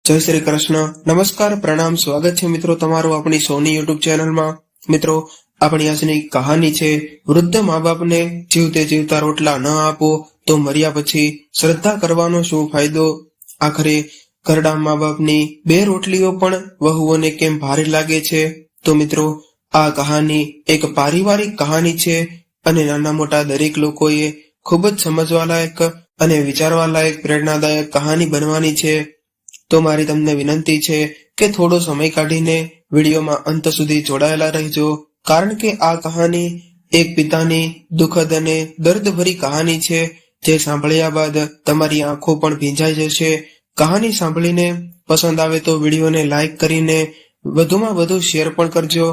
જય શ્રી કૃષ્ણ. નમસ્કાર, પ્રણામ, સ્વાગત છે મિત્રો તમારું આપણી સોની યુટ્યુબ ચેનલમાં. મિત્રો, આપણી આજની કહાની છે વૃદ્ધ મા બાપને જીવતે જીવતા રોટલા ન આપો તો મર્યા પછી શ્રદ્ધા કરવાનો શું ફાયદો. આખરે ઘરડા મા બાપની બે રોટલીઓ પણ વહુઓને કેમ ભારે લાગે છે. તો મિત્રો, આ કહાની એક પારિવારિક કહાની છે અને નાના મોટા દરેક લોકોએ ખૂબ જ સમજવા લાયક અને વિચારવા લાયક પ્રેરણાદાયક કહાની બનવાની છે. તો મારી તમને વિનંતી છે કે થોડો સમય કાઢીને વિડીયોમાં અંત સુધી જોડાયેલા રહેજો, કારણ કે આ કહાની એક પિતાની દુઃખદ અને દર્દભરી કહાની છે, જે સાંભળ્યા બાદ તમારી આંખો પણ ભીંજાઈ જશે. કહાની સાંભળીને પસંદ આવે તો વિડીયોને લાઈક કરીને વધુમાં વધુ શેર પણ કરજો.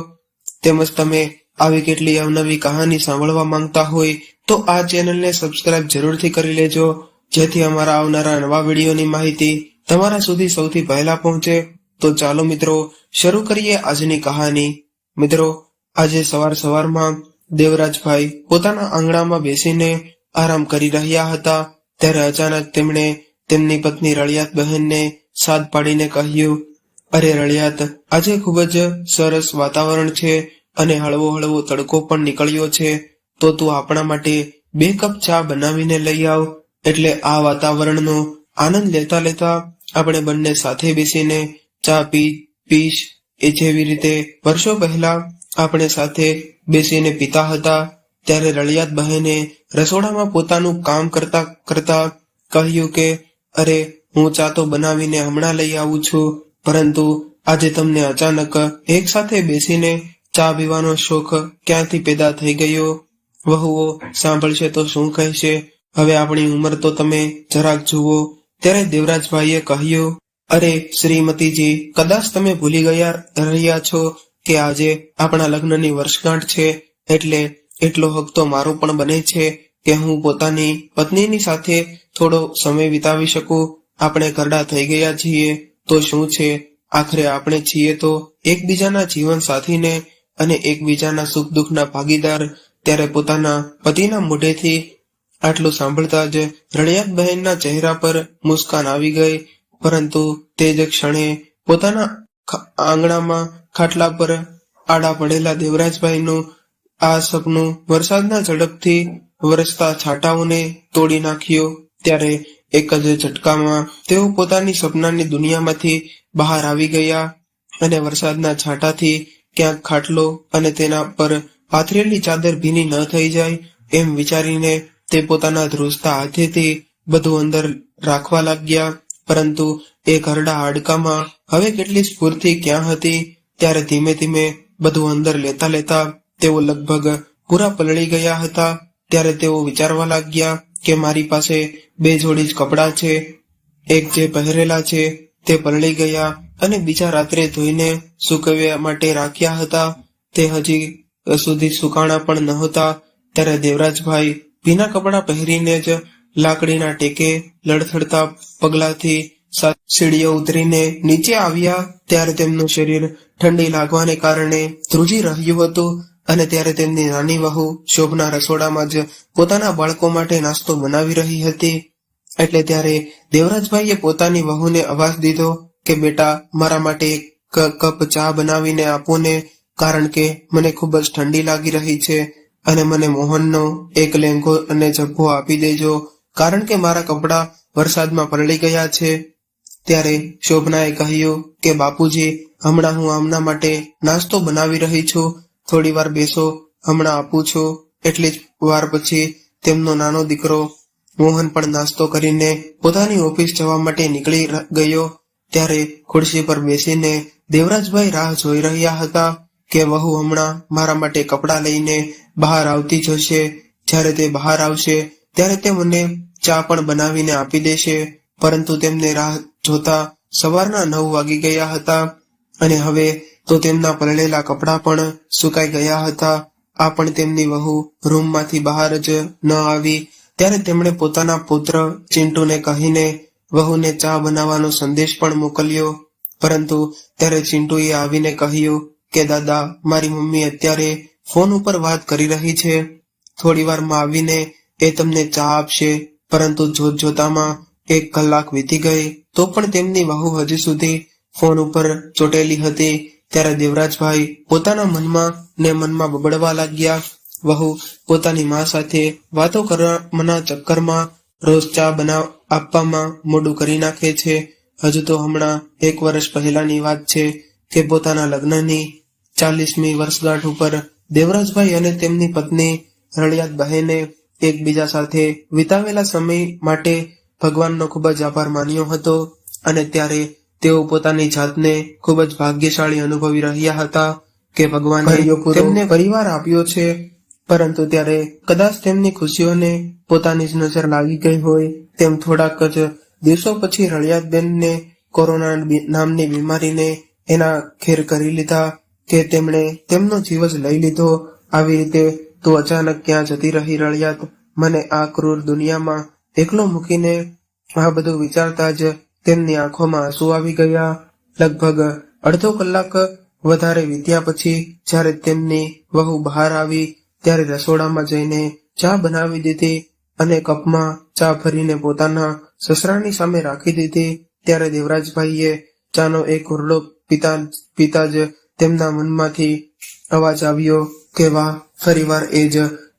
તેમજ તમે આવી કેટલી અવનવી કહાની સાંભળવા માંગતા હોય તો આ ચેનલને સબસ્ક્રાઇબ જરૂરથી કરી લેજો, જેથી અમારા આવનારા નવા વિડીયોની માહિતી તમારા સુધી સૌથી પહેલા પહોંચે. તો ચાલો મિત્રો, શરૂ કરીએ આજની કહાની. મિત્રો, આજે સવારમાં દેવરાજભાઈ પોતાના આંગણામાં બેસીને આરામ કરી રહ્યા હતા, ત્યારે અચાનક તેમણે તેમની પત્ની રળિયાત બહેનને સાદ પાડીને કહ્યું, અરે રળિયાત, આજે ખૂબ જ સરસ વાતાવરણ છે અને હળવો હળવો તડકો પણ નીકળ્યો છે, તો તું આપણા માટે 2 કપ ચા બનાવીને લઈ આવ. એટલે આ વાતાવરણનો આનંદ લેતા લેતા આપણે બંને સાથે બેસીને ચા પીશ, એ જેવી રીતે વર્ષો પહેલા આપણે સાથે બેસીને પીતા હતા. ત્યારે રળિયાત બહેને રસોડામાં પોતાનું કામ કરતા કરતા કહ્યું કે અરે, હું ચા તો બનાવીને હમણાં લઈ આવું છું, પરંતુ આજે તમને અચાનક એક સાથે બેસીને ચા પીવાનો શોખ ક્યાંથી પેદા થઈ ગયો? વહુઓ સાંભળશે તો શું કહેશે? હવે આપણી ઉંમર તો તમે જરાક જુઓ. ત્યારે દેવરાજભાઈએ કહ્યું, અરે શ્રીમતીજી, કદાચ તમે ભૂલી રહ્યા છો કે આજે આપણા લગ્નની વર્ષગાંઠ છે, એટલે એટલો હક તો મારો પણ બને છે કે હું પોતાની પત્નીની સાથે થોડો સમય વિતાવી શકું. આપણે ઘરડા થઈ ગયા છીએ તો શું છે, આખરે આપણે છીએ તો એકબીજાના જીવન સાથીને અને એકબીજાના સુખ દુઃખના ભાગીદાર. ત્યારે પોતાના પતિના મોઢેથી આટલું સાંભળતા જ રળિયાત બહેનના ચહેરા પર મુસ્કાન આવી ગઈ, પરંતુ તે જ ક્ષણે પોતાના આંગણામાં ખાટલા પર આડા પડેલા દેવરાજભાઈનું આ સપનું વરસાદના ઝડપથી વરસતા છાંટાઓને તોડી નાખ્યું. ત્યારે એક જ ઝટકામાં તેઓ પોતાની સપનાની દુનિયામાંથી બહાર આવી ગયા અને વરસાદના છાંટાથી ક્યાંક ખાટલો અને તેના પર પાથરેલી ચાદર ભીની ન થઈ જાય એમ વિચારીને તે પોતાના ધ્રુજતા હાથેથી બધું અંદર રાખવા લાગ્યા. પરંતુ એ ઘરડા હાડકામાં હવે કેટલી સ્ફૂર્તિ ક્યાં હતી? ત્યારે ધીમે ધીમે બધું અંદર લેતા લેતા તેઓ લગભગ પૂરા પલળી ગયા હતા. ત્યારે તેઓ વિચારવા લાગ્યા કે મારી પાસે 2 જોડી જ કપડાં છે, એક જે પહેરેલા છે તે પલળી ગયા અને બીજા રાત્રે ધોઈને સૂકવવા માટે રાખ્યા હતા, તે હજી સુધી સુકાણા પણ નહોતા. ત્યારે દેવરાજભાઈ ભીના કપડાં પહેરીને જ લાકડીના ટેકે લડથડતા પગલાથી સીડીઓ ઉતરીને નીચે આવ્યા. ત્યારે તેમનું શરીર ઠંડી લાગવાને કારણે ધ્રુજી રહ્યું હતું અને ત્યારે તેમની નાની વહુ શોભના રસોડામાં જ પોતાના બાળકો માટે નાસ્તો બનાવી રહી હતી. એટલે ત્યારે દેવરાજભાઈએ પોતાની વહુને અવાજ દીધો કે બેટા, મારા માટે 1 કપ ચા બનાવીને આપો ને, કારણ કે મને ખૂબ જ ઠંડી લાગી રહી છે, અને મને મોહનનો 1 લેંઘો અને ઝભ્ભો આપી દેજો, કારણ કે મારા કપડાં વરસાદમાં પલળી ગયા છે. ત્યારે શોભનાએ કહ્યું કે બાપુજી, હમણાં હું આમના માટે નાસ્તો બનાવી રહી છું, થોડી વાર બેસો, હમણાં આપું છું. એટલી જ વાર પછી તેમનો નાનો દીકરો મોહન પણ નાસ્તો કરીને પોતાની ઓફિસ જવા માટે નીકળી ગયો. ત્યારે ખુરશી પર બેસીને દેવરાજભાઈ રાહ જોઈ રહ્યા હતા કે વહુ હમણાં મારા માટે કપડાં લઈને બહાર આવતી જશે. જ્યારે તે બહાર આવશે ત્યારે તે મને ચા પણ બનાવીને આપી દેશે. પરંતુ તેમને રાહ જોતા સવારના 9 વાગી ગયા હતા અને હવે તો તેમના પલળેલા કપડાં પણ સુકાઈ ગયા હતા. આ પણ તેમની વહુ રૂમમાંથી બહાર જ ન આવી. ત્યારે તેમણે પોતાના પુત્ર ચિંટુને કહીને વહુને ચા બનાવવાનો સંદેશ પણ મોકલ્યો. પરંતુ ત્યારે ચિંટુએ આવીને કહ્યું કે દાદા, મારી મમ્મી અત્યારે ફોન ઉપર વાત કરી રહી છે, થોડી વારમાં આવીને એ તમને ચા આપશે. પરંતુ જોતજોતામાં 1 કલાક વીતી ગઈ તો પણ તેમની વહુ હજી સુધી ફોન ઉપર ચોટેલી હતી. ત્યારે દેવરાજભાઈ પોતાના મનમાં બબડવા લાગ્યા. વહુ પોતાની મા સાથે વાતો કરવાના ચક્કરમાં રોજ ચા આપવામાં મોડું કરી નાખે છે. હજુ તો હમણાં 1 વર્ષ પહેલાની વાત છે કે પોતાના લગ્નની 40મી વર્ષગાંઠ ઉપર દેવરાજભાઈ અને તેમની પત્ની રળિયાત બહેને એકબીજા સાથે વિતાવેલા સમય માટે ભગવાનનો ખૂબ જ આભાર માન્યો હતો અને ત્યારે તેઓ પોતાની જાતને ખૂબ જ ભાગ્યશાળી અનુભવી રહ્યા હતા કે ભગવાને તેમને પરિવાર આપ્યો છે. પરંતુ ત્યારે કદાચ તેમની ખુશીઓને પોતાની જ નજર લાગી ગઈ હોય તેમ થોડાક જ દિવસો પછી રળિયાતબેનને કોરોના નામની બીમારીને એના ખેર કરી લીધા કે તેમણે તેમનો જીવ જ લઈ લીધો. આવી રીતે તું અચાનક ક્યાં જતી રહી રળિયાત? મને આ ક્રૂર દુનિયામાં એકલો મૂકીને? આ બધું વિચારતા જ તેમની આંખોમાં આંસુ આવી ગયા. લગભગ અડધો કલાક વધારે વીત્યા પછી જ્યારે તેમની વહુ બહાર આવી ત્યારે રસોડામાં જઈને ચા બનાવી દીધી અને કપમાં ચા ભરીને પોતાના સસરાની સામે રાખી દીધી. ત્યારે દેવરાજભાઈએ ચાનો એક ઘૂંટડો પીતા જ તેમના મનમાંથી અવાજ આવ્યો કે વાહ, ફરીવાર એ જ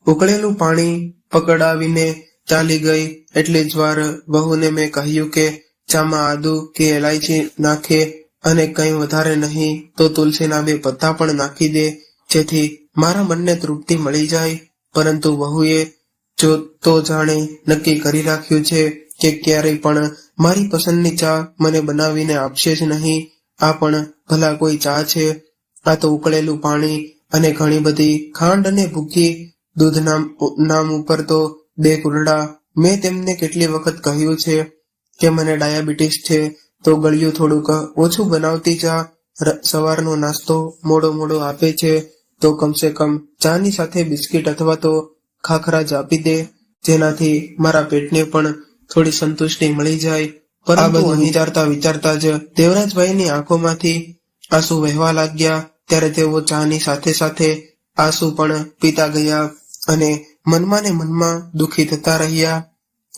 ઉકળેલું પાણી પકડાવીને ચાલી ગઈ. એટલી જ વાર વહુને મેં કહ્યું કે ચામાં આદુ કે એલાયચી નાખે અને કંઈ વધારે નહીં તો તુલસીના 2 પત્તા પણ નાખી દે જેથી મારા મનને તૃપ્તિ મળી જાય. પરંતુ વહુએ તો જાણે નક્કી કરી રાખ્યું છે કે ક્યારેય પણ મારી પસંદની ચા મને બનાવીને આપશે જ નહીં. આ પણ ભલા કોઈ ચા છે? આ તો ઉકળેલું પાણી અને ઘણી બધી ખાંડ અને ભૂકી દૂધ નામ ઉપર તો 2 ઘૂંટડા. મેં તેમને કેટલી વખત કહ્યું છે કે મને ડાયાબિટીસ છે તો ગળ્યું થોડુંક ઓછું બનાવતી ચા. સવારનો નાસ્તો મોડો આપે છે તો કમસે કમ ચાની સાથે બિસ્કિટ અથવા તો ખાખરા જ આપી દે જેનાથી મારા પેટને પણ થોડી સંતુષ્ટિ મળી જાય. આ બધું વિચારતા જ દેવરાજભાઈની આંખોમાંથી આંસુ વહેવા લાગ્યા. ત્યારે તેઓ ચાની સાથે સાથે આંસુ પણ પીતા ગયા અને મનમાં દુઃખી થતા રહ્યા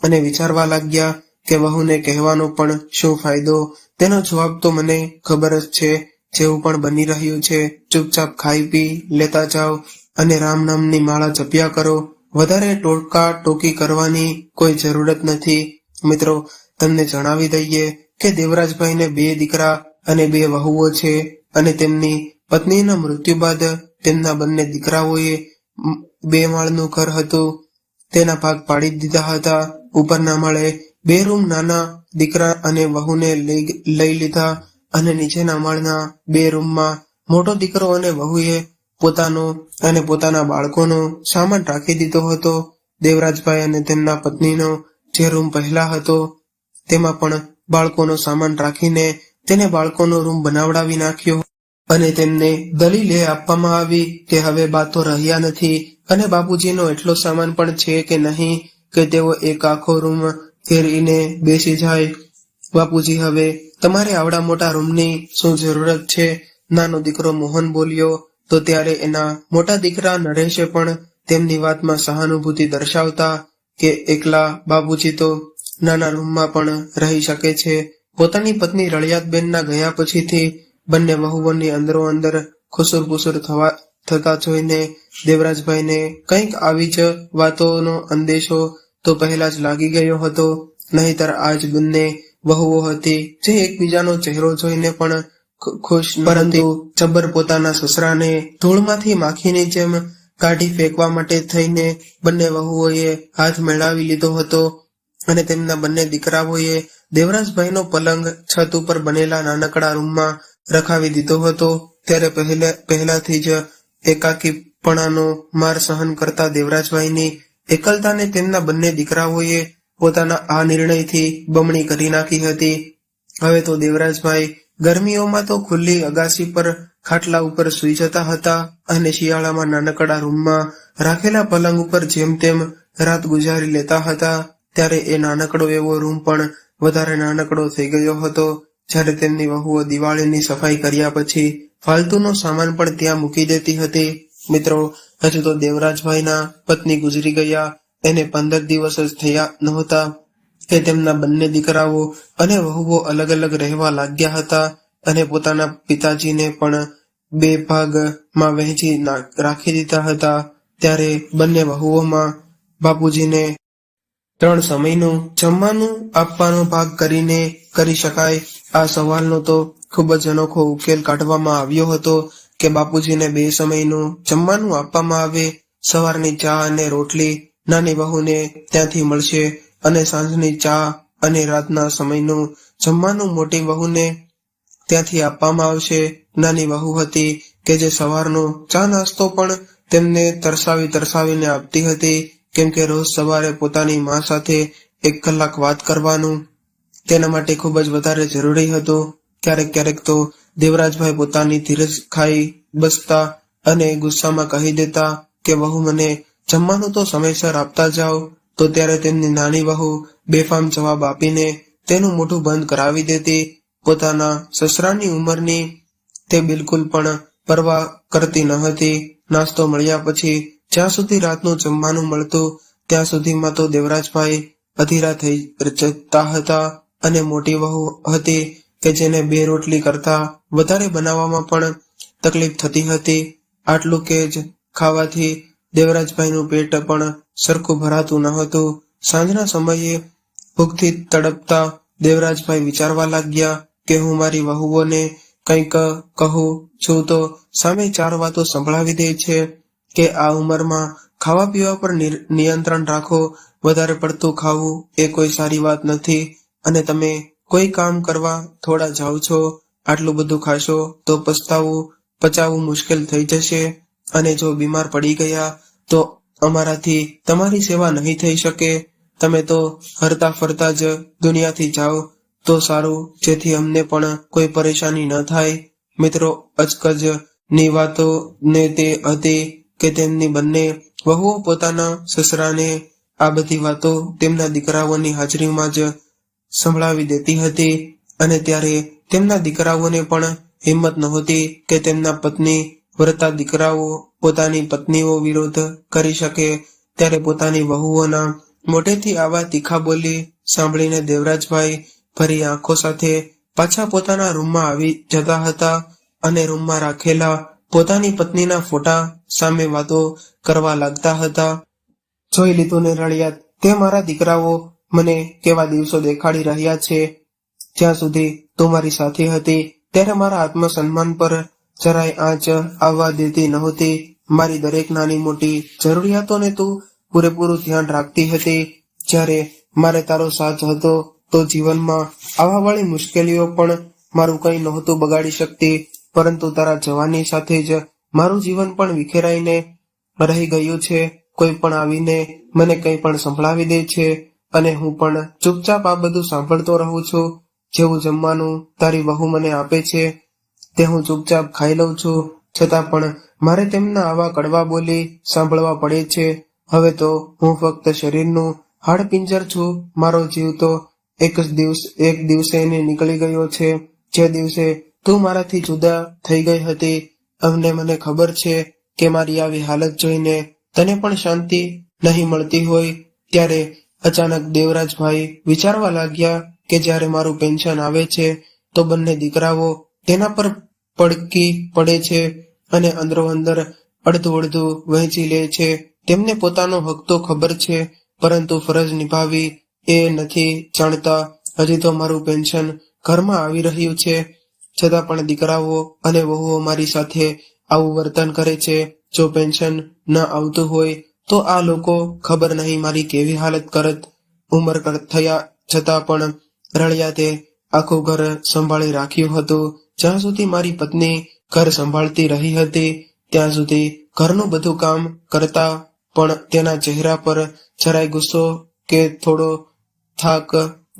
અને વિચારવા લાગ્યા કે વહુને કહેવાનો પણ શું ફાયદો? તેનો જવાબ તો મને ખબર જ છે. જેવું પણ બની રહ્યું છે ચૂપચાપ ખાઈ પી લેતા જાઓ અને રામ નામની માળા જપ્યા કરો. વધારે ટોકી કરવાની કોઈ જરૂરત નથી. મિત્રો, તમને જણાવી દઈએ કે દેવરાજભાઈને 2 દીકરા અને 2 વહુઓ છે અને તેમની પત્નીના મૃત્યુ બાદ તેમના બંને દીકરાઓએ 2 માળનું ઘર હતું તેના ભાગ પાડી દીધા હતા. ઉપરના માળે 2 રૂમ નાના દીકરા અને વહુને લઈ લીધા અને નીચેના માળના 2 રૂમમાં મોટો દીકરો અને વહુએ પોતાનો અને પોતાના બાળકોનો સામાન રાખી દીધો હતો. દેવરાજભાઈ અને તેમના પત્નીનો જે રૂમ પહેલા હતો તેમાં પણ બાળકોનો સામાન રાખીને તેને બાળકોનો રૂમ બનાવડાવી નાખ્યો અને તેમને દલીલ એ આપવામાં આવી કે હવે બા તો રહ્યા નથી અને બાપુજીનો એટલો સામાન પણ છે કે નહીં કે તેઓ એક આખો રૂમ ફેરવીને બેસી જાય. બાપુજી, હવે તમારે આવડા મોટા રૂમની શું જરૂરત છે? નાનો દીકરો મોહન બોલ્યો. તો ત્યારે એના મોટા દીકરા નરેશે પણ તેમની વાતમાં સહાનુભૂતિ દર્શાવતા કે એકલા બાપુજી તો નાના રૂમમાં પણ રહી શકે છે. પોતાની પત્ની રળિયાતબેનના ગયા પછીથી બંને વહુઓની અંદરો અંદર ખુસુર-પુસુર થતા જોઈને દેવરાજભાઈને કંઈક આવી જ વાતોનો અંદેશો તો પહેલા જ લાગી ગયો હતો. નહીતર આજ બંને વહુઓ હતી જે એકબીજાનો ચહેરો જોઈને પણ ખુશ, પરંતુ જબ્બર પોતાના સસરાને ધૂળમાંથી માખીની જેમ કાઢી ફેંકવા માટે થઈને બંને વહુઓએ હાથ મેળવી લીધો હતો અને તેમના બંને દીકરાઓએ દેવરાજભાઈનો પલંગ છત ઉપર બનેલા નાનકડા રૂમમાં રખાવી દીધો હતો. ત્યારે પહેલાથી જ એકાકીપણાનો માર સહન કરતા દેવરાજભાઈની એકલતાને તેમના બંને દીકરાઓએ પોતાના આ નિર્ણયથી બમણી કરી નાખી હતી. હવે તો દેવરાજભાઈ ગરમીઓમાં તો ખુલ્લી અગાસી પર ખાટલા ઉપર સૂઈ જતા હતા અને શિયાળામાં નાનકડા રૂમમાં રાખેલા પલંગ ઉપર જેમ તેમ રાત ગુજારી લેતા હતા. ત્યારે એ નાનકડો એવો રૂમ પણ વધારે નાનકડો થઈ ગયો હતો. જ્યારે તેમની વહુઓ દિવાળીની સફાઈ કર્યા પછી ફાલતુનો સામાન પણ ત્યાં મૂકી દેતી હતી. મિત્રો, હજુ તો દેવરાજભાઈના પત્ની ગુજરી ગયા એને 15 દિવસ જ થયા નહોતા કે તેમના બંને દીકરાઓ અને વહુઓ અલગ અલગ રહેવા લાગ્યા હતા અને પોતાના પિતાજીને પણ બે ભાગમાં વહેંચી રાખી દીધા હતા. ત્યારે બંને વહુઓમાં બાપુજીને 3 સમયનું જમવાનું આપવાનો ભાગ કરીને કરી શકાય. આ સવાલનો તો ખૂબ જ અનોખો ઉકેલ કાઢવામાં આવ્યો હતો કે બાપુજીને 2 સમયનું જમવાનું આપવામાં આવે. સવારની ચા અને રોટલી નાની વહુને ત્યાંથી મળશે અને સાંજની ચા અને રાતના સમયનું જમવાનું મોટી વહુને ત્યાંથી આપવામાં આવશે. નાની વહુ હતી કે જે સવારનો ચા નાસ્તો પણ તેમને તરસાવીને આપતી હતી, કેમ કે રોજ સવારે પોતાની મા સાથે 1 કલાક વાત કરવાનું તેના માટે ખૂબ જ વધારે જરૂરી હતું. ક્યારેક તો દેવરાજભાઈ પોતાની ધીરજ ખાઈ બસતા અને ગુસ્સામાં કહી દેતા કે વહુ મને જમવાનું તો સમયસર આપતા જાઓ. તો ત્યારે તેમની નાની વહુ બેફામ જવાબ આપીને તેનું મોઢું બંધ કરાવી દેતી. પોતાના સસરાની ઉંમરની તે બિલકુલ પણ પરવા કરતી ન હતી. નાસ્તો મળ્યા પછી જ્યાં સુધી રાતનું જમવાનું મળતું ત્યાં સુધીમાં તો દેવરાજભાઈ અધીરા થઈ જતા હતા અને મોટી વહુ હતી કે જેને 2 રોટલી કરતા વધારે બનાવવામાં પણ તકલીફ થતી હતી. આટલું કે જ ખાવાથી દેવરાજભાઈનું પેટ પણ સરખું ભરાતું ન હતું. સાંજના સમયે ભૂખથી તડપતા દેવરાજભાઈ વિચારવા લાગ્યા કે હું મારી વહુઓને કંઈક કહું છું તો સામે 4 વાતો સંભળાવી દે છે કે આ ઉંમરમાં ખાવા પીવા પર નિયંત્રણ રાખો, વધારે પડતું ખાવું એ કોઈ સારી વાત નથી અને તમે કોઈ કામ કરવા થોડા જાઓ છો, આટલું બધું ખાશો તો પચાવવું મુશ્કેલ થઈ જશે અને જો બીમાર પડી ગયા તો અમારાથી તમારી સેવા નહીં થઈ શકે. તમે તો હરતા ફરતા જ દુનિયાથી જાઓ તો સારું, જેથી અમને પણ કોઈ પરેશાની ન થાય. મિત્રો, અચકજ ની વાતો ને તે હતી કે તેમની બંને વહુઓ પોતાના સસરાને આ બધી વાતો તેમના દીકરાઓની હાજરીમાં જ સંભળાવી દેતી હતી અને ત્યારે તેમના દીકરાઓને પણ હિંમત નહોતી કે તેમના પત્ની વ્રતા દીકરાઓ પોતાની પત્નીઓ વિરોધ કરી શકે. ત્યારે પોતાની વહુઓના મોઢેથી આવા તીખા બોલી સાંભળીને દેવરાજભાઈ ભરી આંખો સાથે પાછા પોતાના રૂમમાં આવી જતા હતા અને રૂમમાં રાખેલા પોતાની પત્નીના ફોટા સામે વાતો કરવા લાગતા હતા. જોઈ લીધું ને રળિયાત, તે મારા દીકરાઓ મને કેવા દિવસો દેખાડી રહ્યા છે. જ્યાં સુધી તું મારી સાથે હતી ત્યારે મારા આત્મસન્માન પર જરાય આંચ આવવા દેતી નહોતી. મારી દરેક નાની મોટી જરૂરિયાતોને તું પૂરેપૂરું ધ્યાન રાખતી હતી. જ્યારે મારે તારો સાથ હતો તો જીવનમાં આવા વાળી મુશ્કેલીઓ પણ મારું કંઈ નહોતું બગાડી શકતી, પરંતુ તારા જવાની સાથે જ મારું જીવન પણ વિખેરાઈને રહી ગયું છે. કોઈ પણ આવીને મને કંઈ પણ સંભળાવી દે છે અને હું પણ ચૂપચાપ આ બધું સાંભળતો રહું છું. જેવું જમવાનું તારી વહુ મને આપે છે તે હું ચૂપચાપ ખાઈ લઉં છું, છતાં પણ મારે તેમના આવા કડવા બોલી સાંભળવા પડે છે. હવે તો હું ફક્ત શરીરનું હાડપિંજર છું. મારો જીવ તો એક દિવસે નીકળી ગયો છે, જે દિવસે તું મારાથી જુદા થઈ ગઈ હતી. અને મને ખબર છે કે મારી આવી હાલત જોઈને તને પણ શાંતિ નહીં મળતી હોય. ત્યારે અચાનક દેવરાજભાઈ વિચારવા લાગ્યા કે જ્યારે મારું પેન્શન આવે છે તો બંને દીકરાઓ તેના પર પડકી પડે છે અને અંદરો અંદર અડધું વહેંચી લે છે. તેમને પોતાનો હક તો ખબર છે, પરંતુ ફરજ નિભાવી એ નથી જાણતા. હજી તો મારું પેન્શન ઘરમાં આવી રહ્યું છે, છતાં પણ દીકરાઓ અને વહુઓ મારી સાથે આવું વર્તન કરે છે. જો પેન્શન ન આવતું હોય તો આ લોકો ખબર નહીં મારી કેવી હાલત કરત. ઉંમર થયા છતાં પણ રળિયાતે આખું ઘર સંભાળી રાખ્યું હતું. જ્યાં સુધી મારી પત્ની ઘર સંભાળતી રહી હતી ત્યાં સુધી ઘરનું બધું કામ કરતા પણ તેના ચહેરા પર જરાય ગુસ્સો કે થોડો થાક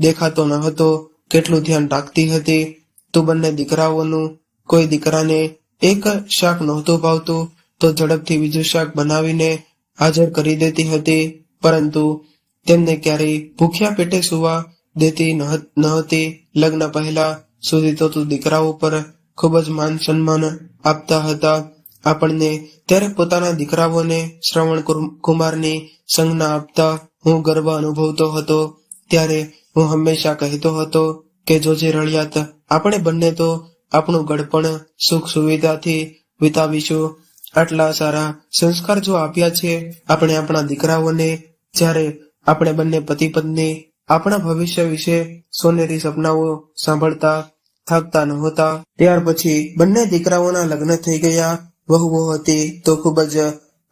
દેખાતો ન હતો. કેટલું ધ્યાન રાખતી હતી. તું બંને દીકરાઓનું કોઈ દીકરાને એક શાક નહોતું ભાવતું તો ઝડપથી બીજું શાક બનાવીને હાજર કરી દેતી હતી, પરંતુ તેમને ક્યારેય ભૂખ્યા પેટે સુવા દેતી ન હતી. લગ્ન પહેલા સુધી તો તું દીકરાઓ પર ખૂબ જ માન સન્માન આપતા હતા. આપણને ત્યારે પોતાના દીકરાઓને શ્રવણ કુમારની સંજ્ઞા આપતા હું ગર્વ અનુભવતો હતો. ત્યારે હું હંમેશા કહેતો હતો કે જોજે રળિયાત, આપણે બંને તો આપણું ગળપણ સુખ સુવિધાથી વિતાવીશું. આટલા સારા સંસ્કાર જો આપ્યા છે આપણે આપણા દીકરાઓને, જ્યારે આપણે બંને પતિ પત્ની આપણા ભવિષ્ય વિશે સોનેરી સપનાઓ સાંભળતા થાકતા નહોતા. ત્યાર પછી બંને દીકરાઓના લગ્ન થઈ ગયા. વહુઓ હતી તો ખૂબ જ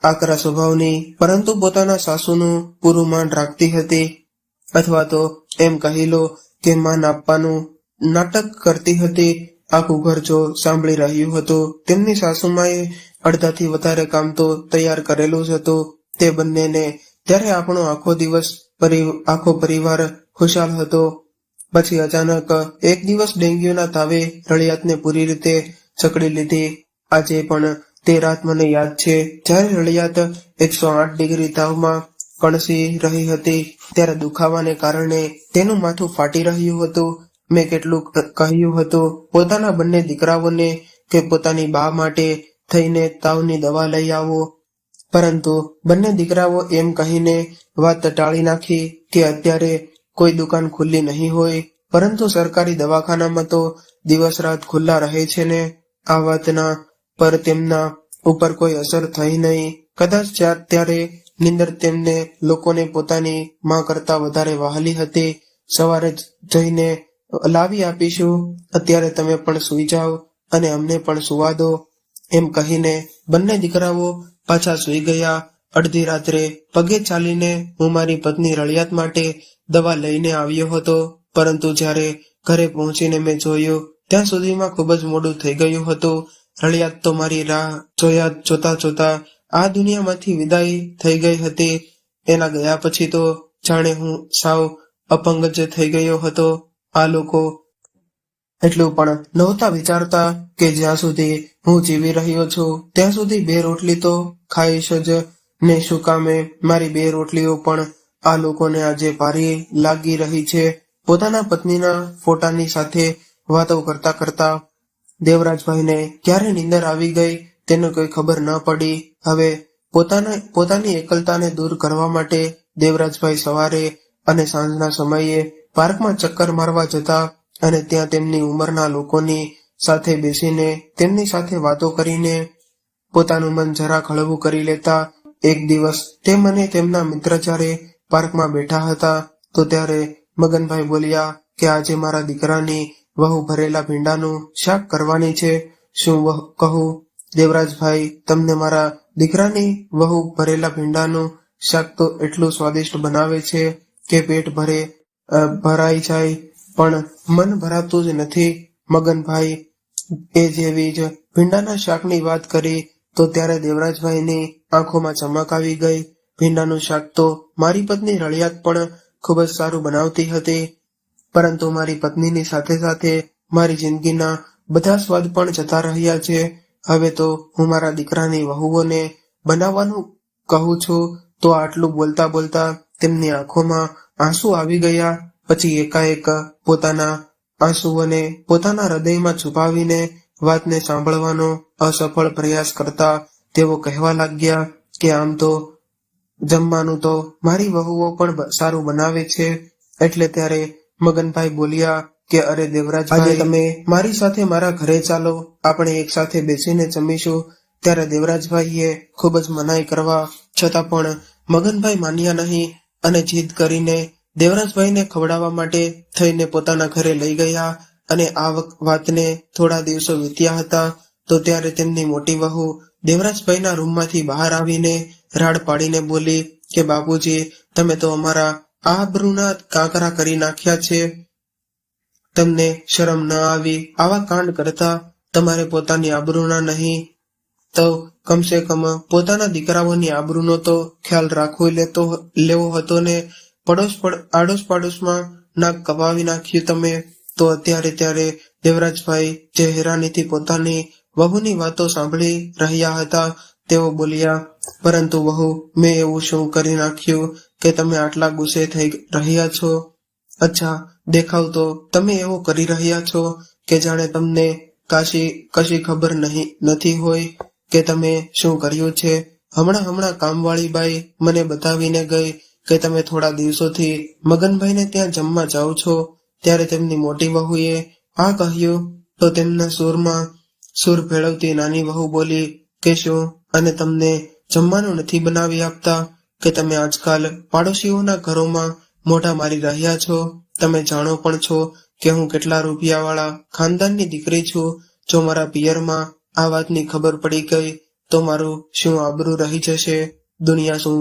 આકરા સ્વભાવની, પરંતુ પોતાના સાસુનું પૂરું માન રાખતી હતી, અથવા તો એમ કહી લો કે માન આપવાનું નાટક કરતી હતી. આખું ઘર જો સાંભળી રહ્યું હતું. તેમની સાસુમાએ અડધાથી વધારે કામ તો તૈયાર કરેલું જ હતું તે બંનેને. ત્યારે આપણો આખો પરિવાર ખુશાલ હતો. પછી અચાનક એક દિવસ ડેન્ગ્યુના તાવે રળિયાતને પૂરી રીતે જકડી લીધી. આજે પણ તે રાત મને યાદ છે જ્યારે રળિયાત 108 ડિગ્રી તાવમાં કણસી રહી હતી. ત્યારે દુખાવાને કારણે તેનું માથું ફાટી રહ્યું હતું. મેં કેટલું કહ્યું હતું પોતાના બંને દીકરાઓને કે પોતાની બા માટે થઈને તાવની દવા લઈ આવો, પરંતુ બંને દીકરાઓ એમ કહીને વાત ટાળી નાખી કે અત્યારે કોઈ દુકાન ખુલ્લી નહીં હોય, પરંતુ સરકારી દવાખાનામાં તો દિવસ રાત ખુલ્લા રહે છે ને. આ વાતના પર તેમના ઉપર કોઈ અસર થઈ નહીં. કદાચ ત્યારે નિંદર તેમને લોકોને પોતાની માં કરતા વધારે વહાલી હતી. સવારે જઈને લાવી આપીશું, અત્યારે તમે પણ સૂઈ જાઓ અને અમને પણ સુવા દો, એમ કહીને બંને દીકરાઓ પાછા સૂઈ ગયા. અડધી રાત્રે પગે ચાલીને હું મારી પત્ની રળિયાત માટે દવા લઈને આવ્યો હતો, પરંતુ જ્યારે ઘરે પહોંચીને મેં જોયું ત્યાં સુધીમાં ખૂબ જ મોડું થઈ ગયું હતું. રળિયાત તો મારી રાહ જોતા આ દુનિયામાંથી વિદાય થઈ ગઈ હતી. એના ગયા પછી તો જાણે હું સાવ અપંગ જ થઈ ગયો હતો. આ લોકો એટલું પણ નહોતા વિચારતા કે જ્યાં સુધી હું જીવી રહ્યો છું ત્યાં સુધી 2 રોટલી તો ખાઈશ જ ને. શું કામે મારી 2 રોટલીઓ પણ આ લોકોને આજે ભારી લાગી રહી છે. પોતાના પત્નીના ફોટાની સાથે વાતો કરતા કરતા દેવરાજભાઈને ક્યારે નીંદર આવી ગઈ તેનો કોઈ ખબર ન પડી. હવે પોતાની એકલતાને દૂર કરવા માટે દેવરાજભાઈ સવારે અને સાંજના સમયે પાર્કમાં ચક્કર મારવા જતા અને ત્યાં તેમની ઉંમરના લોકોની સાથે બેસીને તેમની સાથે વાતો કરીને પોતાનું મન જરા હળવું કરી લેતા. એક દિવસ તે મને તેમના મિત્ર જ્યારે પાર્કમાં બેઠા હતા તો ત્યારે મગનભાઈ બોલ્યા કે આજે મારા દીકરાની વહુ ભરેલા ભીંડાનું શાક કરવાની છે. શું કહું દેવરાજભાઈ, તમને મારા દીકરાની વહુ ભરેલા ભીંડાનું શાક તો એટલું સ્વાદિષ્ટ બનાવે છે કે પેટ ભરાઈ જાય, પણ મન ભરાતું જ નથી. મગનભાઈ એ જેવી જ ભીંડાના શાકની વાત કરી તો ત્યારે દેવરાજભાઈની આંખોમાં ચમક આવી ગઈ. ભીંડાનું શાક તો મારી પત્ની રળિયાત પણ ખૂબ જ સારું બનાવતી હતી, પરંતુ મારી પત્નીની સાથે સાથે મારી જિંદગીના બધા સ્વાદ પણ જતા રહ્યા છે. હવે તો હું મારા દીકરાની વહુઓને બનાવવાનું કહું છું તો આટલું બોલતા બોલતા તેમની આંખોમાં આંસુ આવી ગયા. પછી એકાએક પોતાના આંસુઓને પોતાના હૃદયમાં છુપાવીને વાતને સાંભળવાનો અસફળ પ્રયાસ કરતા તેઓ કહેવા લાગ્યા કે આમ તો જમવાનું તો મારી વહુઓ પણ સારું બનાવે છે. એટલે ત્યારે મગનભાઈ બોલ્યા કે અરે દેવરાજભાઈ, આજે તમે મારી સાથે મારા ઘરે ચાલો, આપણે એક સાથે બેસીને જમીશું. ત્યારે દેવરાજભાઈએ ખૂબ જ મનાઈ કરવા છતાં પણ મગનભાઈ માન્યા નહીં અને જીદ કરીને દેવરાજભાઈને ખવડાવવા માટે થઈને પોતાના ઘરે લઈ ગયા. અને આ વાતને થોડા દિવસો વીત્યા હતા તો ત્યારે તેમની મોટી વહુ દેવરાજભાઈના રૂમમાંથી બહાર આવીને રાડ પાડીને બોલી કે બાપુજી, તમે તો અમારા આબરૂના કાંકરા કરી નાખ્યા છે. તમને શરમ ન આવી આવા કાંડ કરતા? તમારે પોતાની આબરૂના નહીં તો કમસે કમ પોતાના દીકરાઓની આબરૂનો તો ખ્યાલ લેવો હતો ને. આડોશ પાડોશમાં નાક કપાવી નાખ્યું તમે. તો ત્યારે દેવરાજભાઈ જે હેરાનીથી પોતાની વહુની વાતો સાંભળી રહ્યા હતા તેઓ બોલ્યા, પરંતુ વહુ, મેં એવું શું કરી નાખ્યું કે તમે આટલા ગુસ્સે થઈ રહ્યા છો? અચ્છા, દેખાવ તો તમે એવો કરી રહ્યા છો કે જાણે તમને કશી ખબર નથી હોય કે તમે શું કર્યું છે. હમણાં કામવાળી બાઈ મને બતાવીને ગઈ કે તમે થોડા દિવસોથી મગનભાઈને ત્યાં જમવા જાઓ છો. ત્યારે તેમની મોટી વહુએ આ કહ્યું તો તેમના સૂરમાં સૂર ભેળવતી નાની વહુ બોલી કે શું અને તમને જમવાનું નથી બનાવી આપતા કે તમે આજકાલ પાડોશીઓના ઘરોમાં મોઢા મારી રહ્યા છો? તમે જાણો પણ છો કે હું કેટલા રૂપિયાવાળા ખાનદાનની દીકરી છું. જો મારા પિયરમાં આ વાતની ખબર પડી ગઈ તો મારું શું આબરૂ રહી જશે? દુનિયા શું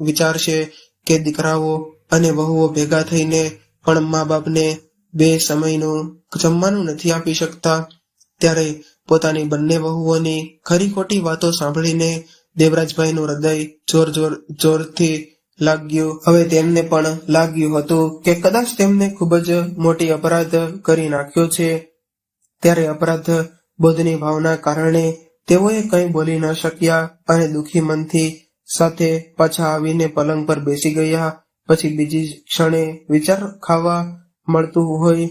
વિચારશે કે દીકરાઓ અને વહુઓ ભેગા થઈને પણ મા બાપને બે સમયનું જમવાનું નથી આપી શકતા. ત્યારે પોતાની બંને વહુઓની ખરી ખોટી વાતો સાંભળીને દેવરાજભાઈનું હૃદય જોરથી લાગ્યું. હવે તેમને પણ લાગ્યું હતું કે કદાચ તેમને ખૂબ જ મોટી અપરાધ કરી નાખ્યો છે. ત્યારે અપરાધ બોધની ભાવના કારણે તેઓએ કંઈ બોલી ન શક્યા અને દુઃખી મનથી સાથે પાછા આવીને પલંગ પર બેસી ગયા. પછી બીજી ક્ષણે વિચાર ખાવા મળતું હોય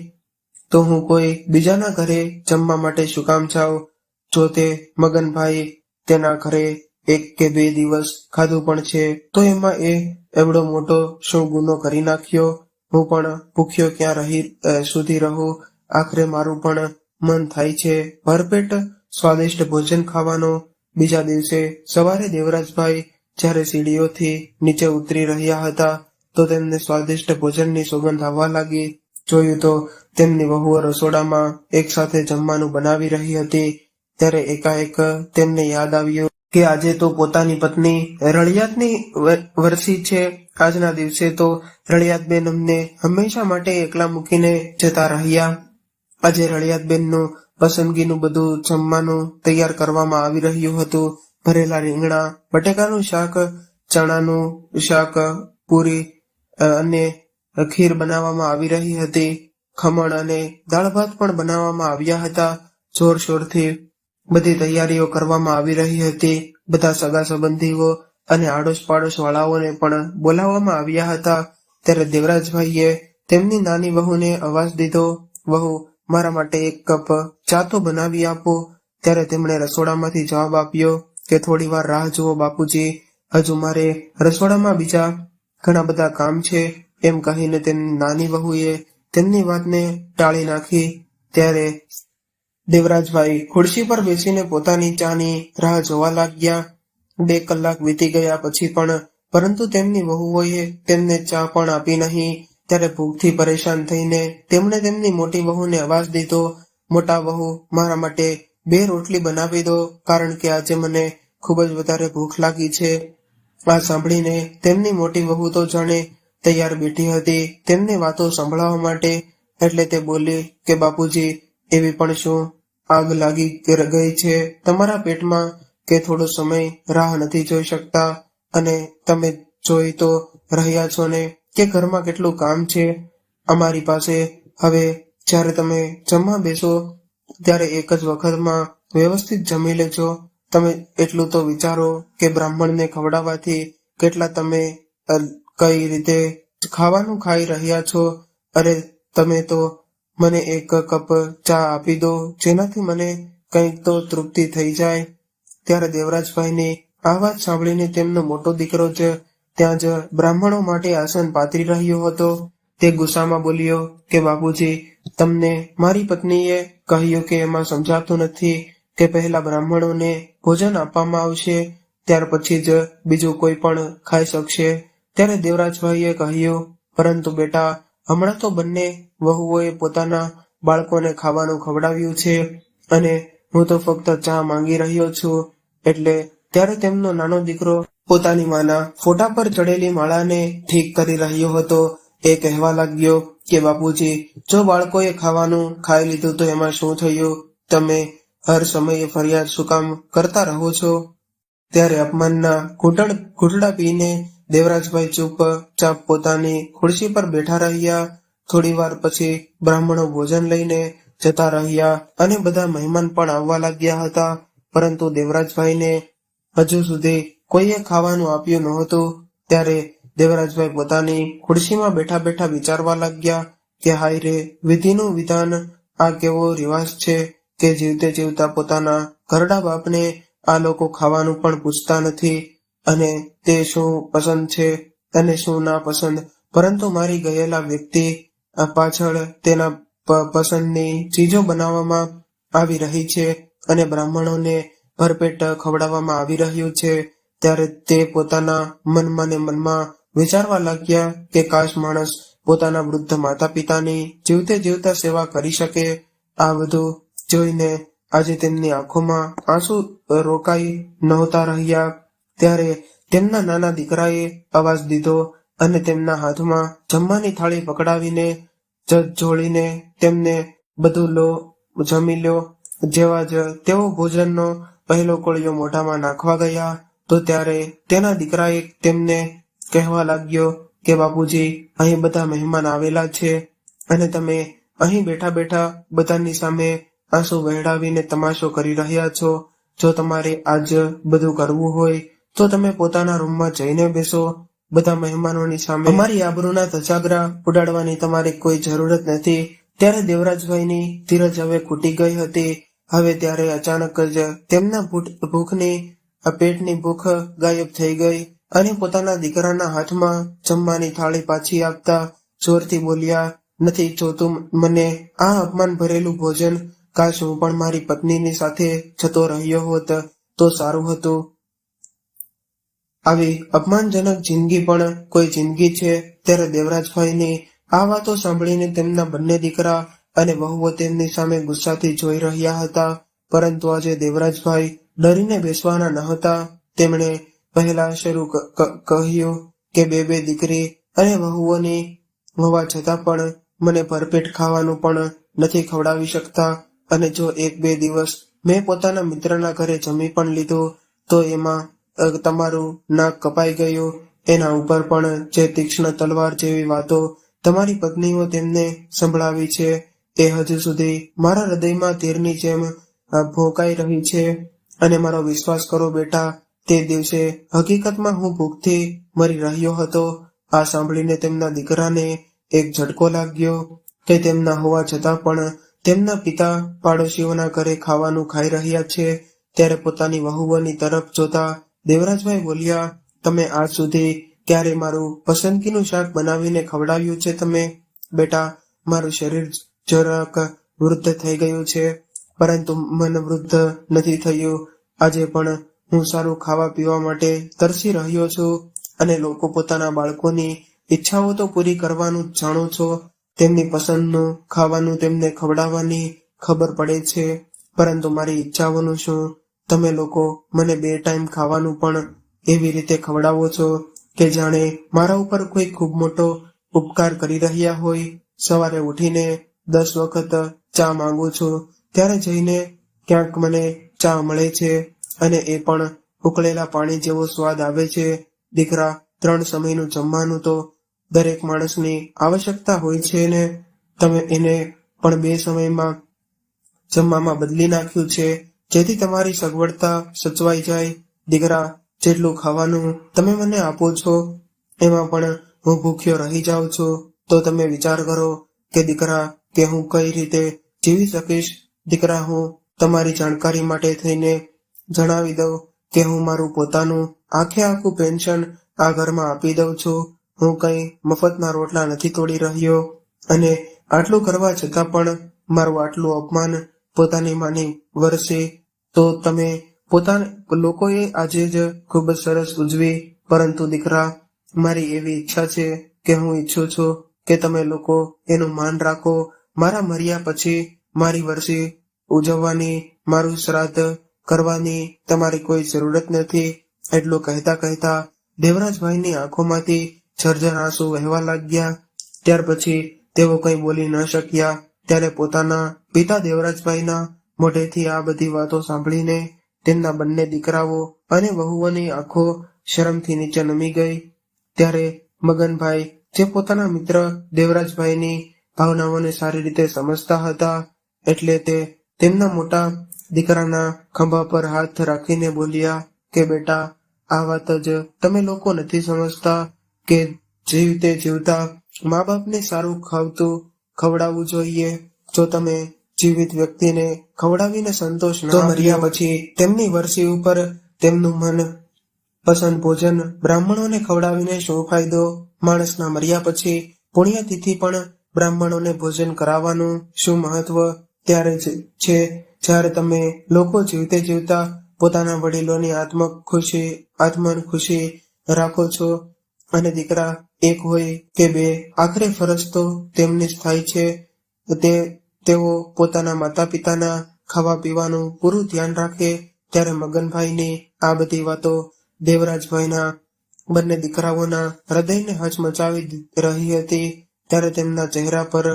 તો હું કોઈ બીજાના ઘરે જમવા માટે શું કામ જાઉં? જો તે મગનભાઈ તેના ઘરે 1 કે 2 દિવસ ખાધું પણ છે તો એમાં એ એવડો મોટો શું ગુનો કરી નાખ્યો? હું પણ ભૂખ્યો ક્યાં સુધી રહું? આખરે મારું પણ મન થાય છે ભરપેટ સ્વાદિષ્ટ ભોજન ખાવાનો. બીજા દિવસે સવારે દેવરાજભાઈ જ્યારે સીડીઓથી નીચે ઉતરી રહ્યા હતા તો તેમને સ્વાદિષ્ટ ભોજનની સુગંધ આવવા લાગી. જોયું તો તેમની વહુઓ રસોડામાં એક સાથે જમવાનું બનાવી રહી હતી. ત્યારે એકાએક તેમને યાદ આવ્યું કે આજે તો પોતાની પત્ની રળિયાતની વરસી છે. આજના દિવસે તો રળિયાતબેન અમને હંમેશા માટે એકલા મૂકીને જતા રહ્યા. આજે રળિયાતબેનનું પસંદગીનું બધું જમવાનું તૈયાર કરવામાં આવી રહ્યું હતું. ભરેલા રીંગણા, બટેકાનું શાક, ચણાનું શાક, પૂરી અને ખીર બનાવવામાં આવી રહી હતી. ખમણ અને દાળ ભાત પણ બનાવવામાં આવ્યા હતા. જોરશોરથી બધી તૈયારીઓ કરવામાં આવી રહી હતી. બધા સગા સંબંધીઓ અને આડોશ પાડોશ વાળાઓને પણ બોલાવવામાં આવ્યા હતા. ત્યારે દેવરાજભાઈએ તેમની નાની વહુને અવાજ દીધો, વહુ, મારા માટે 1 કપ ચા તો બનાવી આપો. ત્યારે તેમણે રસોડામાંથી જવાબ આપ્યો કે થોડી વાર રાહ જુઓ બાપુજી, હજુ મારે રસોડામાં બીજા ઘણા બધા કામ છે. એમ કહીને તેમની નાની વહુએ તેમની વાતને ટાળી નાખી. ત્યારે દેવરાજભાઈ ખુરશી પર બેસીને પોતાની ચાની રાહ જોવા લાગ્યા. 2 કલાક વીતી ગયા પછી પણ પરંતુ તેમની વહુઓએ તેમને ચા પણ આપી નહીં. ત્યારે ભૂખથી પરેશાન થઈને તેમણે તેમની મોટી વહુને અવાજ દીધો, મોટા વહુ, મારા માટે 2 રોટલી બનાવી દો, કારણ કે આજે મને ખૂબ જ વધારે ભૂખ લાગી છે. આ સાંભળીને તેમની મોટી વહુ તો જાણે તૈયાર બેઠી હતી તેમની વાતો સાંભળવા માટે. એટલે તે બોલી કે બાપુજી, એવી પણ શું આગ લાગી ગઈ છે તમારા પેટમાં કે થોડો સમય રાહ નથી જોઈ શકતા? અને તમે જોઈ તો રહ્યા છો ને કે ઘરમાં કેટલું કામ છે. અમારી પાસે હવે જ્યારે તમે જમવા બેસો ત્યારે એક જ વખતમાં વ્યવસ્થિત જમી લેજો. તમે એટલું તો વિચારો કે બ્રાહ્મણને ખવડાવવાથી કેટલા તમે કઈ રીતે ખાવાનું ખાઈ રહ્યા છો. અરે તમે તો મને 1 કપ ચા આપી દો, જેનાથી મને કંઈક તો તૃપ્તિ થઈ જાય. ત્યારે દેવરાજભાઈની આ વાત સાંભળીને તેમનો મોટો દીકરો જ ત્યાં જ બ્રાહ્મણો માટે આસન પાથરી રહ્યો હતો. તે ગુસ્સામાં બોલ્યો કે બાપુજી, તમને મારી પત્નીએ કહ્યું કે એમાં સમજાતું નથી કે પહેલા બ્રાહ્મણોને ભોજન આપવામાં આવશે, ત્યાર પછી જ બીજું કોઈ પણ ખાઈ શકશે. ત્યારે દેવરાજભાઈએ કહ્યું, પરંતુ બેટા, હમણાં તો બંને વહુઓએ પોતાના બાળકોને ખાવાનું ખવડાવ્યું છે અને હું તો ફક્ત ચા માંગી રહ્યો છું. એટલે ત્યારે તેમનો નાનો દીકરો પોતાની માના ફોટા પર ચડેલી માળાને ઠીક કરી રહ્યો હતો. એ કહેવા લાગ્યો કે બાપુજી, જો બાળકોએ ખાવાનું ખાઈ લીધું તો એમાં શું થયું? તમે હર સમયે ફરિયાદ શું કામ કરતા રહો છો? ત્યારે અપમાનના ઘૂંટડા પીને દેવરાજભાઈ ચૂપચાપ પોતાની ખુરશી પર બેઠા રહ્યા. થોડી વાર પછી બ્રાહ્મણો ભોજન લઈને જતા રહ્યા અને બધા મહેમાન પણ આવવા લાગ્યા હતા. પરંતુ દેવરાજભાઈને હજુ સુધી કોઈએ ખાવાનું આપ્યું નહોતું. ત્યારે દેવરાજભાઈ પોતાની ખુરશીમાં બેઠા બેઠા વિચારવા લાગ્યા કે હાય રે, વિધિનું વિધાન, આ કેવો રિવાજ છે કે જીવતે જીવતા પોતાના ઘરડા બાપને આ લોકો ખાવાનું પણ પૂછતા નથી. અને તે શું પસંદ છે અને શું ના પસંદ, પરંતુ મારી ગયેલા વ્યક્તિ પાછળ તેના પસંદની ચીજો બનાવવામાં આવી રહી છે અને બ્રાહ્મણોને ભરપેટ ખવડાવવામાં આવી રહ્યું છે. ત્યારે તે પોતાના મનમાં ને મનમાં વિચારવા લાગ્યા કે કાશ માણસ પોતાના વૃદ્ધ માતા પિતાની જીવતે જીવતા સેવા કરી શકે. આ બધું જોઈને આજે તેમની આંખોમાં આંસુ રોકાઈ નહોતા રહ્યા. ત્યારે તેમના નાના દીકરાએ અવાજ દીધો અને તેમના હાથમાં જમવાની થાળી પકડાવીને જોડીને તેમને બધું જમી લો. જેવા જ તેઓ ભોજનનો પહેલો કોળિયો મોઢામાં નાખવા ગયા તો ત્યારે તેના દીકરાએ તેમને કહેવા લાગ્યો કે બાપુજી, અહીં બધા મહેમાન આવેલા છે અને તમે અહીં બેઠા બેઠા બધાની સામે આંસુ વહેડાવીને તમાશો કરી રહ્યા છો. જો તમારે આજ બધું કરવું હોય તો તમે પોતાના રૂમમાં જઈને બેસો. બધા મહેમાનોની સામે અમારી આબરૂના ધજાગરા ઉડાડવાની તમારે કોઈ જરૂરત નથી. ત્યારે દેવરાજભાઈની ધીરજ હવે ખૂટી ગઈ હતી. હવે ત્યારે અચાનક જ તેમના પેટની ભૂખ ગાયબ થઈ ગઈ અને પોતાના દીકરાના હાથમાં જમવાની થાળી પાછી આપતા જોરથી બોલ્યા, નથી જોતું મને આ અપમાન ભરેલું ભોજન. કાશ હું પણ મારી પત્નીની સાથે જતો રહ્યો હોત તો સારું હતું. આવી અપમાનજનક જિંદગી પણ કોઈ જિંદગી છે? ત્યારે દેવરાજભાઈની આ વાતો સાંભળીને તેમના બંને દીકરા અને વહુઓ તેમની સામે ગુસ્સાથી જોઈ રહ્યા હતા. પરંતુ આજે દેવરાજભાઈ ડરીને બેસવાના ન હતા. તેમણે પહેલા શરૂ કહ્યું કે બે દીકરી અને વહુઓની હોવા છતાં પણ મને ભરપેટ ખાવાનું પણ નથી ખવડાવી શકતા, અને જો 1-2 દિવસ મેં પોતાના મિત્રના ઘરે જમી પણ લીધું તો એમાં તમારું નાક કપાઈ ગયું. એના ઉપર પણ જે તીક્ષ્ણ તલવાર જેવી વાતો તમારી પત્નીઓ તેમને સંભળાવી છે એ હજુ સુધી મારા હૃદયમાં તીરની જેમ ભોંકાઈ રહી છે. અને મારો વિશ્વાસ કરો બેટા, તે દિવસે હકીકતમાં હું ભૂખથી મરી રહ્યો હતો. આ સાંભળીને તેમના દીકરાને એક ઝટકો લાગ્યો કે તેમના હોવા છતાં પણ તેમના પિતા પાડોશીઓના ઘરે ખાવાનું ખાઈ રહ્યા છે. ત્યારે પોતાની વહુઓની તરફ જોતા દેવરાજભાઈ બોલ્યા, તમે આજ સુધી ક્યારે મારું પસંદગીનું શાક બનાવીને ખવડાવ્યું છે તમે? બેટા, મારું શરીર જરાક વૃદ્ધ થઈ ગયું છે, પરંતુ મન વૃદ્ધ નથી થયું. આજે પણ હું સારું ખાવા પીવા માટે તરસી રહ્યો છું અને લોકો પોતાના બાળકોની ઈચ્છાઓ તો પૂરી કરવાનું જાણો છો. તેમની પસંદનું ખાવાનું તેમને ખવડાવવાની ખબર પડે છે, પરંતુ મારી ઈચ્છાઓનું શું? તમે લોકો મને 2 ટાઈમ ખાવાનું પણ એવી રીતે ખવડાવો છો કે જાણે મારા ઉપર કોઈ ખૂબ મોટો ઉપકાર કરી રહ્યા હોય. સવારે ઉઠીને 10 વખત ચા માંગુ છું, ત્યારે જઈને ક્યાંક મને ચા મળે છે અને એ પણ ઉકળેલા પાણી જેવો સ્વાદ આવે છે. દીકરા, 3 સમયનું જમવાનું તો દરેક માણસની આવશ્યકતા હોય છે ને તમે એને પણ 2 સમયમાં જમવામાં બદલી નાખ્યું છે, જેથી તમારી સગવડતા સચવાઈ જાય. દીકરા, જેટલું ખાવાનું તમે મને આપો છો એમાં પણ હું ભૂખ્યો રહી જાઉં છું. તો તમે વિચાર કરો કે દીકરા, કે હું કઈ રીતે જીવી શકીશ. દીકરા, હું તમારી જાણકારી માટે થઈને જણાવી દઉં કે હું મારું પોતાનું આખું પેન્શન આ ઘરમાં આપી દઉં છું. હું કઈ મફતના રોટલા નથી તોડી રહ્યો, અને આટલું કરવા છતાં પણ મારું આટલું અપમાન પોતાની માની વર્ષે તો તમે લોકોએ આજે જ ખૂબ જ સરસ ઉજવી. પરંતુ દીકરા, મારી એવી ઈચ્છા છે કે હું ઈચ્છું છું કે તમે લોકો એનું માન રાખો. મારા મર્યા પછી મારી વર્ષી ઉજવવાની, મારું શ્રાદ્ધ કરવાની તમારી કોઈ જરૂરત નથી. એટલું કહેતા દેવરાજભાઈની આંખોમાંથી ઝરઝર આંસુ વહેવા લાગ્યા. ત્યાર પછી તેઓ કંઈ બોલી ન શક્યા. ત્યારે પોતાના પિતા દેવરાજભાઈના મોઢેથી આ બધી વાતો સાંભળીને તેમના બંને દીકરાઓ અને વહુઓની આંખો શરમથી નીચે નમી ગઈ. ત્યારે મગનભાઈ, જે પોતાના મિત્ર દેવરાજભાઈની ભાવનાઓને સારી રીતે સમજતા હતા, એટલે તે તેમના મોટા દીકરાના ખભા પર હાથ રાખીને બોલ્યા કે બેટા, આ વાત જ તમે લોકો નથી સમજતા કે જીવતે જીવતા મા બાપને સારું ખવડાવવું જોઈએ. જો તમે જીવિત વ્યક્તિને ખવડાવીને સંતોષ ન તો મર્યા પછી તેમની વર્ષી ઉપર તેમનું મન પસંદ ભોજન બ્રાહ્મણોને ખવડાવીને શું ફાયદો? માણસના મર્યા પછી પુણ્યતિથિ પણ બ્રાહ્મણોને ભોજન કરાવવાનું શું મહત્વ? ત્યારે જ છે જ્યારે તમે લોકો જીવતે જીવતા પોતાના વડીલોની આત્મન ખુશી રાખો છો. અને દીકરા એક હોય કે બે, આખરે ફરજ તો તેમની જ થાય છે. તેઓ પોતાના માતા પિતાના ખાવા પીવાનું પૂરું ધ્યાન રાખે. ત્યારે મગનભાઈની આ બધી વાતો દેવરાજભાઈના બંને દીકરાઓના હૃદયને હચમચાવી રહી હતી. ત્યારે તેમના ચહેરા પર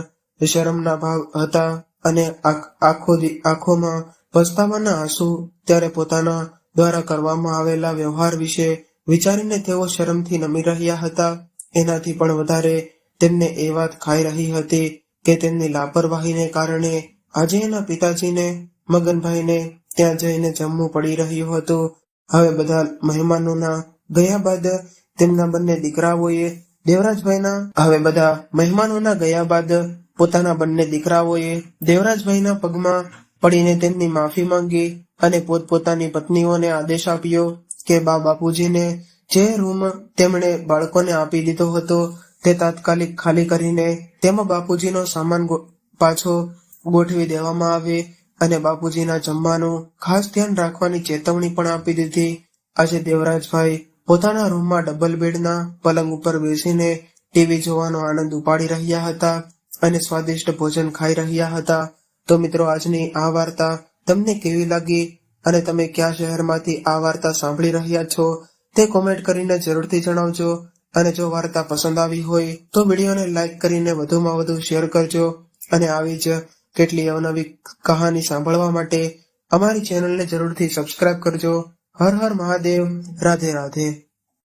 શરમના ભાવ હતા અને આંખોમાં પસ્તાવાના આંસુ. ત્યારે પોતાના દ્વારા કરવામાં આવેલા વ્યવહાર વિશે વિચારીને તેઓ શરમથી નમી રહ્યા હતા. એનાથી પણ વધારે તેમને એ વાત ખાઈ રહી હતી કે તેમની લાપરવાહીને કારણે આજે એના પિતાજીને મગનભાઈને ત્યાં જઈને જમવું પડી રહ્યું હતું. હવે બધા મહેમાનોના ગયા બાદ તેમના બંને દીકરાઓએ પોતાના બંને દીકરાઓએ દેવરાજભાઈના પગમાં પડીને તેમની માફી માંગી અને પોતપોતાની પત્નીઓને આદેશ આપ્યો કે બાપુજીને જે રૂમ તેમણે બાળકોને આપી દીધો હતો તે તાત્કાલિક ખાલી કરીને તેમાં બાપુજીનો સામાન પાછો ગોઠવી દેવામાં આવે અને બાપુજીના જમવાનું ખાસ ધ્યાન રાખવાની ચેતવણી પણ આપી દીધી. આજે દેવરાજભાઈ પોતાના રૂમમાં ડબલ બેડના પલંગ ઉપર બેસીને ટીવી જોવાનો આનંદ ઉપાડી રહ્યા હતા અને સ્વાદિષ્ટ ભોજન ખાઈ રહ્યા હતા. તો મિત્રો, આજની આ વાર્તા તમને કેવી લાગી અને તમે કયા શહેરમાંથી આ વાર્તા સાંભળી રહ્યા છો તે કોમેન્ટ કરીને જરૂરથી જણાવજો. અને જો વાર્તા પસંદ આવી હોય તો વિડીયોને લાઈક કરીને વધુમાં વધુ શેર કરજો. અને આવી જ કેટલી અવનવી કહાની સાંભળવા માટે અમારી ચેનલને જરૂરથી સબસ્ક્રાઇબ કરજો. હર હર મહાદેવ. રાધે રાધે.